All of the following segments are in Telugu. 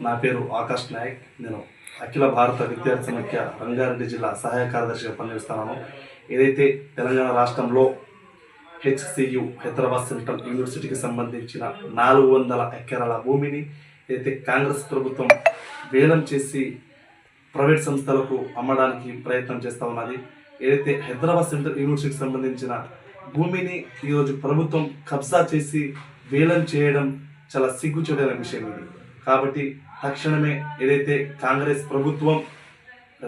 నా పేరు ఆకాష్ నాయక్. నేను అఖిల భారత విద్యార్థి సమైక్య రంగారెడ్డి జిల్లా సహాయ కార్యదర్శిగా పనిచేస్తున్నాను. ఏదైతే తెలంగాణ రాష్ట్రంలో హెచ్సియు హైదరాబాద్ సెంట్రల్ యూనివర్సిటీకి సంబంధించిన 400 ఎకరాల భూమిని ఏదైతే కాంగ్రెస్ ప్రభుత్వం వేలం చేసి ప్రైవేట్ సంస్థలకు అమ్మడానికి ప్రయత్నం చేస్తూ ఉన్నది. ఏదైతే హైదరాబాద్ సెంట్రల్ యూనివర్సిటీకి సంబంధించిన భూమిని ఈరోజు ప్రభుత్వం కబ్జా చేసి వేలం చేయడం చాలా సిగ్గుచేటైన విషయం ఇది. కాబట్టి తక్షణమే ఏదైతే కాంగ్రెస్ ప్రభుత్వం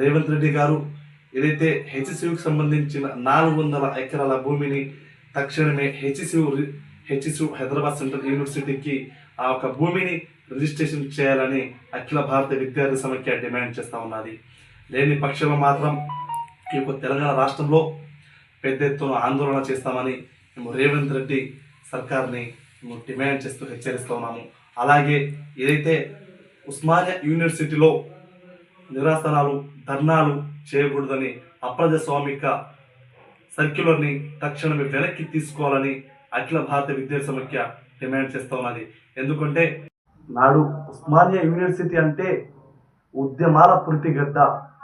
రేవంత్ రెడ్డి గారు ఏదైతే హెచ్సియుకి సంబంధించిన 400 ఎకరాల భూమిని తక్షణమే హెచ్సియు హైదరాబాద్ సెంట్రల్ యూనివర్సిటీకి ఆ ఒక భూమిని రిజిస్ట్రేషన్ చేయాలని అఖిల భారత విద్యార్థి సమైక్య డిమాండ్ చేస్తూ ఉన్నది. లేని పక్షంలో మాత్రం ఈ యొక్క తెలంగాణ రాష్ట్రంలో పెద్ద ఎత్తున ఆందోళన చేస్తామని మేము రేవంత్ రెడ్డి సర్కార్ని మేము డిమాండ్ చేస్తూ హెచ్చరిస్తూ ఉన్నాము. అలాగే ఏదైతే ఉస్మానియా యూనివర్సిటీలో నిరసనలు ధర్నాలు చేయకూడదని అప్రజాస్వామిక సర్క్యులర్ని తక్షణమే వెనక్కి తీసుకోవాలని అఖిల భారత విద్యార్థి సమైక్య డిమాండ్ చేస్తూ ఉన్నది. ఎందుకంటే నాడు ఉస్మానియా యూనివర్సిటీ అంటే ఉద్యమాల పురిటిగడ్డ.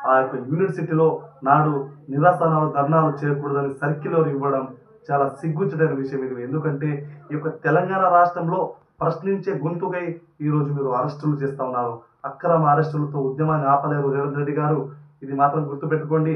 ఆ యొక్క యూనివర్సిటీలో నాడు నిరసనలు ధర్నాలు చేయకూడదని సర్క్యులర్ ఇవ్వడం చాలా సిగ్గుచేటైన విషయం ఇది. ఎందుకంటే ఈ యొక్క తెలంగాణ రాష్ట్రంలో ప్రశ్నించే గొంతుకై ఈరోజు మీరు అరెస్టులు చేస్తూ ఉన్నారు. అక్రమ అరెస్టులతో ఉద్యమాన్ని ఆపలేరు రేవంత్ రెడ్డి గారు. ఇది మాత్రం గుర్తుపెట్టుకోండి.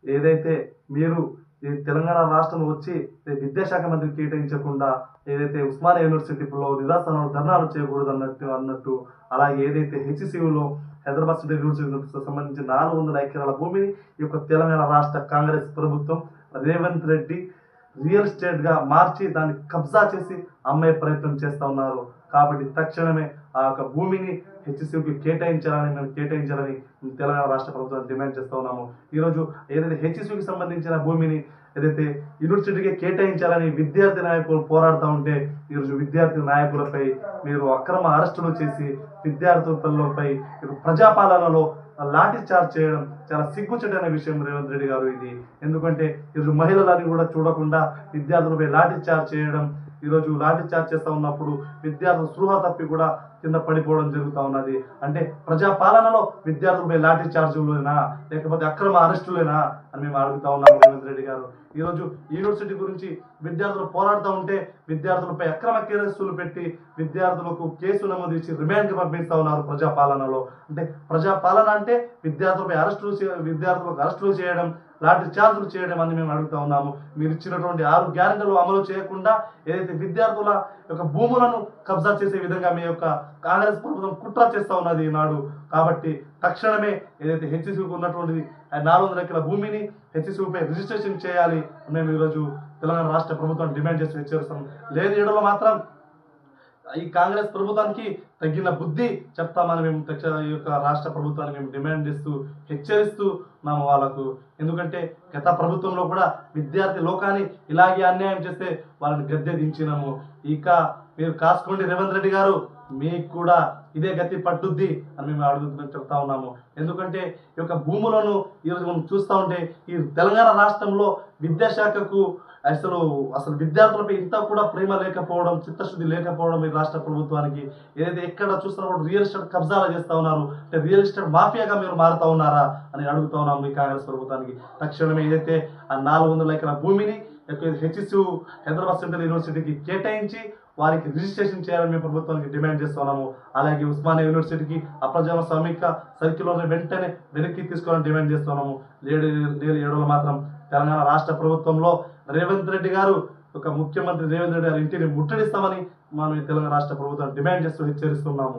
ఏదైతే మీరు ఈ తెలంగాణ రాష్ట్రం వచ్చి విద్యాశాఖ మంత్రికి కేటాయించకుండా ఏదైతే ఉస్మానియా యూనివర్సిటీలో నిరసనలు ధర్నాలు చేయకూడదు అన్నట్టు అలాగే ఏదైతే హెచ్సియులో హైదరాబాద్ సెంట్రల్ యూనివర్సిటీకి సంబంధించిన 400 ఎకరాల భూమిని ఈ యొక్క తెలంగాణ రాష్ట్ర కాంగ్రెస్ ప్రభుత్వం రేవంత్ రెడ్డి రియల్ ఎస్టేట్గా మార్చి దాన్ని కబ్జా చేసి అమ్మే ప్రయత్నం చేస్తూ ఉన్నారు. కాబట్టి తక్షణమే ఆ యొక్క భూమిని హెచ్సియుకి కేటాయించాలని తెలంగాణ రాష్ట్ర ప్రభుత్వాన్ని డిమాండ్ చేస్తూ ఉన్నాము. ఈరోజు ఏదైతే హెచ్సియుకి సంబంధించిన భూమిని ఏదైతే యూనివర్సిటీకి కేటాయించాలని విద్యార్థి నాయకులు పోరాడుతూ ఉంటే ఈరోజు విద్యార్థి నాయకులపై మీరు అక్రమ అరెస్టులు చేసి విద్యార్థులపై ప్రజాపాలనలో లాఠీ చార్జ్ చేయడం చాలా సిగ్గుచేటైన విషయం రేవంత్ రెడ్డి గారు ఇది. ఎందుకంటే ఈరోజు మహిళలని కూడా చూడకుండా విద్యార్థులపై లాఠీ చార్జ్ చేయడం, ఈరోజు లాఠీ చార్జ్ చేస్తూ ఉన్నప్పుడు విద్యార్థులు స్పృహ తప్పి కూడా కింద పడిపోవడం జరుగుతూ ఉన్నది. అంటే ప్రజాపాలనలో విద్యార్థులపై లాఠీ చార్జీలేనా లేకపోతే అక్రమ అరెస్టులేనా అని మేము అడుగుతా ఉన్నాము రేవంత్ రెడ్డి గారు. ఈరోజు యూనివర్సిటీ గురించి విద్యార్థులు పోరాడుతూ ఉంటే విద్యార్థులపై అక్రమ కేసులు పెట్టి విద్యార్థులకు కేసు నమోదు చేసి రిమాండ్కి పంపిస్తూ ఉన్నారు ప్రజాపాలనలో. అంటే ప్రజాపాలన అంటే విద్యార్థులపై విద్యార్థులకు అరెస్టులు చేయడం, లాంటి ఛార్జీలు చేయడం అని మేము అడుగుతా ఉన్నాము. మీరు ఇచ్చినటువంటి 6 గ్యారెంటీలు అమలు చేయకుండా ఏదైతే విద్యార్థుల యొక్క భూములను కబ్జా చేసే విధంగా మీ యొక్క కాంగ్రెస్ ప్రభుత్వం కుట్ర చేస్తూ ఉన్నది ఈనాడు. కాబట్టి తక్షణమే ఏదైతే హెచ్సియుకు ఉన్నటువంటి 400 ఎకరాల భూమిని హెచ్సియుపై రిజిస్ట్రేషన్ చేయాలి మేము ఈరోజు తెలంగాణ రాష్ట్ర ప్రభుత్వాన్ని డిమాండ్ చేసి హెచ్చరిస్తాం. లేని ఏడలో మాత్రం ఈ కాంగ్రెస్ ప్రభుత్వానికి తగిన బుద్ధి చెప్తామని మేము ఈ యొక్క రాష్ట్ర ప్రభుత్వాన్ని మేము డిమాండ్ చేస్తూ హెచ్చరిస్తూ ఉన్నాము వాళ్ళకు. ఎందుకంటే గత ప్రభుత్వంలో కూడా విద్యార్థి లోకాన్ని ఇలాగే అన్యాయం చేస్తే వాళ్ళని గద్దె దించినాము. ఇక మీరు కాసుకోండి రేవంత్ రెడ్డి గారు, మీకు కూడా ఇదే గతి పట్టుద్ది అని మేము చెప్తా ఉన్నాము. ఎందుకంటే ఈ యొక్క భూములను ఈరోజు మనం చూస్తూ ఉంటే ఈ తెలంగాణ రాష్ట్రంలో విద్యాశాఖకు అసలు విద్యార్థులపై ఇంత కూడా ప్రేమ లేకపోవడం, చిత్తశుద్ధి లేకపోవడం ఈ రాష్ట్ర ప్రభుత్వానికి. ఏదైతే ఎక్కడ చూస్తున్నప్పుడు రియల్ ఎస్టేట్ కబ్జాలు చేస్తూ ఉన్నారు, రియల్ ఎస్టేట్ మాఫియాగా మీరు మారుతా ఉన్నారా అని అడుగుతా ఉన్నాము ఈ కాంగ్రెస్ ప్రభుత్వానికి. తక్షణమే ఏదైతే ఆ 400 ఎకరాల భూమిని హెచ్సియు హైదరాబాద్ సెంట్రల్ యూనివర్సిటీకి కేటాయించి వారికి రిజిస్ట్రేషన్ చేయాలని మేము ప్రభుత్వానికి డిమాండ్ చేస్తున్నాము. అలాగే ఉస్మానియా యూనివర్సిటీకి అప్రజాస్వామిక సర్క్యులర్ని వెంటనే వెనక్కి తీసుకోవాలని డిమాండ్ చేస్తున్నాము. ఏడవలో మాత్రం తెలంగాణ రాష్ట్ర ప్రభుత్వంలో రేవంత్ రెడ్డి గారు ఒక ముఖ్యమంత్రి రేవంత్ రెడ్డి గారి ఇంటిని ముట్టడిస్తామని మనం ఈ తెలంగాణ రాష్ట్ర ప్రభుత్వాన్ని డిమాండ్ చేస్తూ హెచ్చరిస్తున్నాము.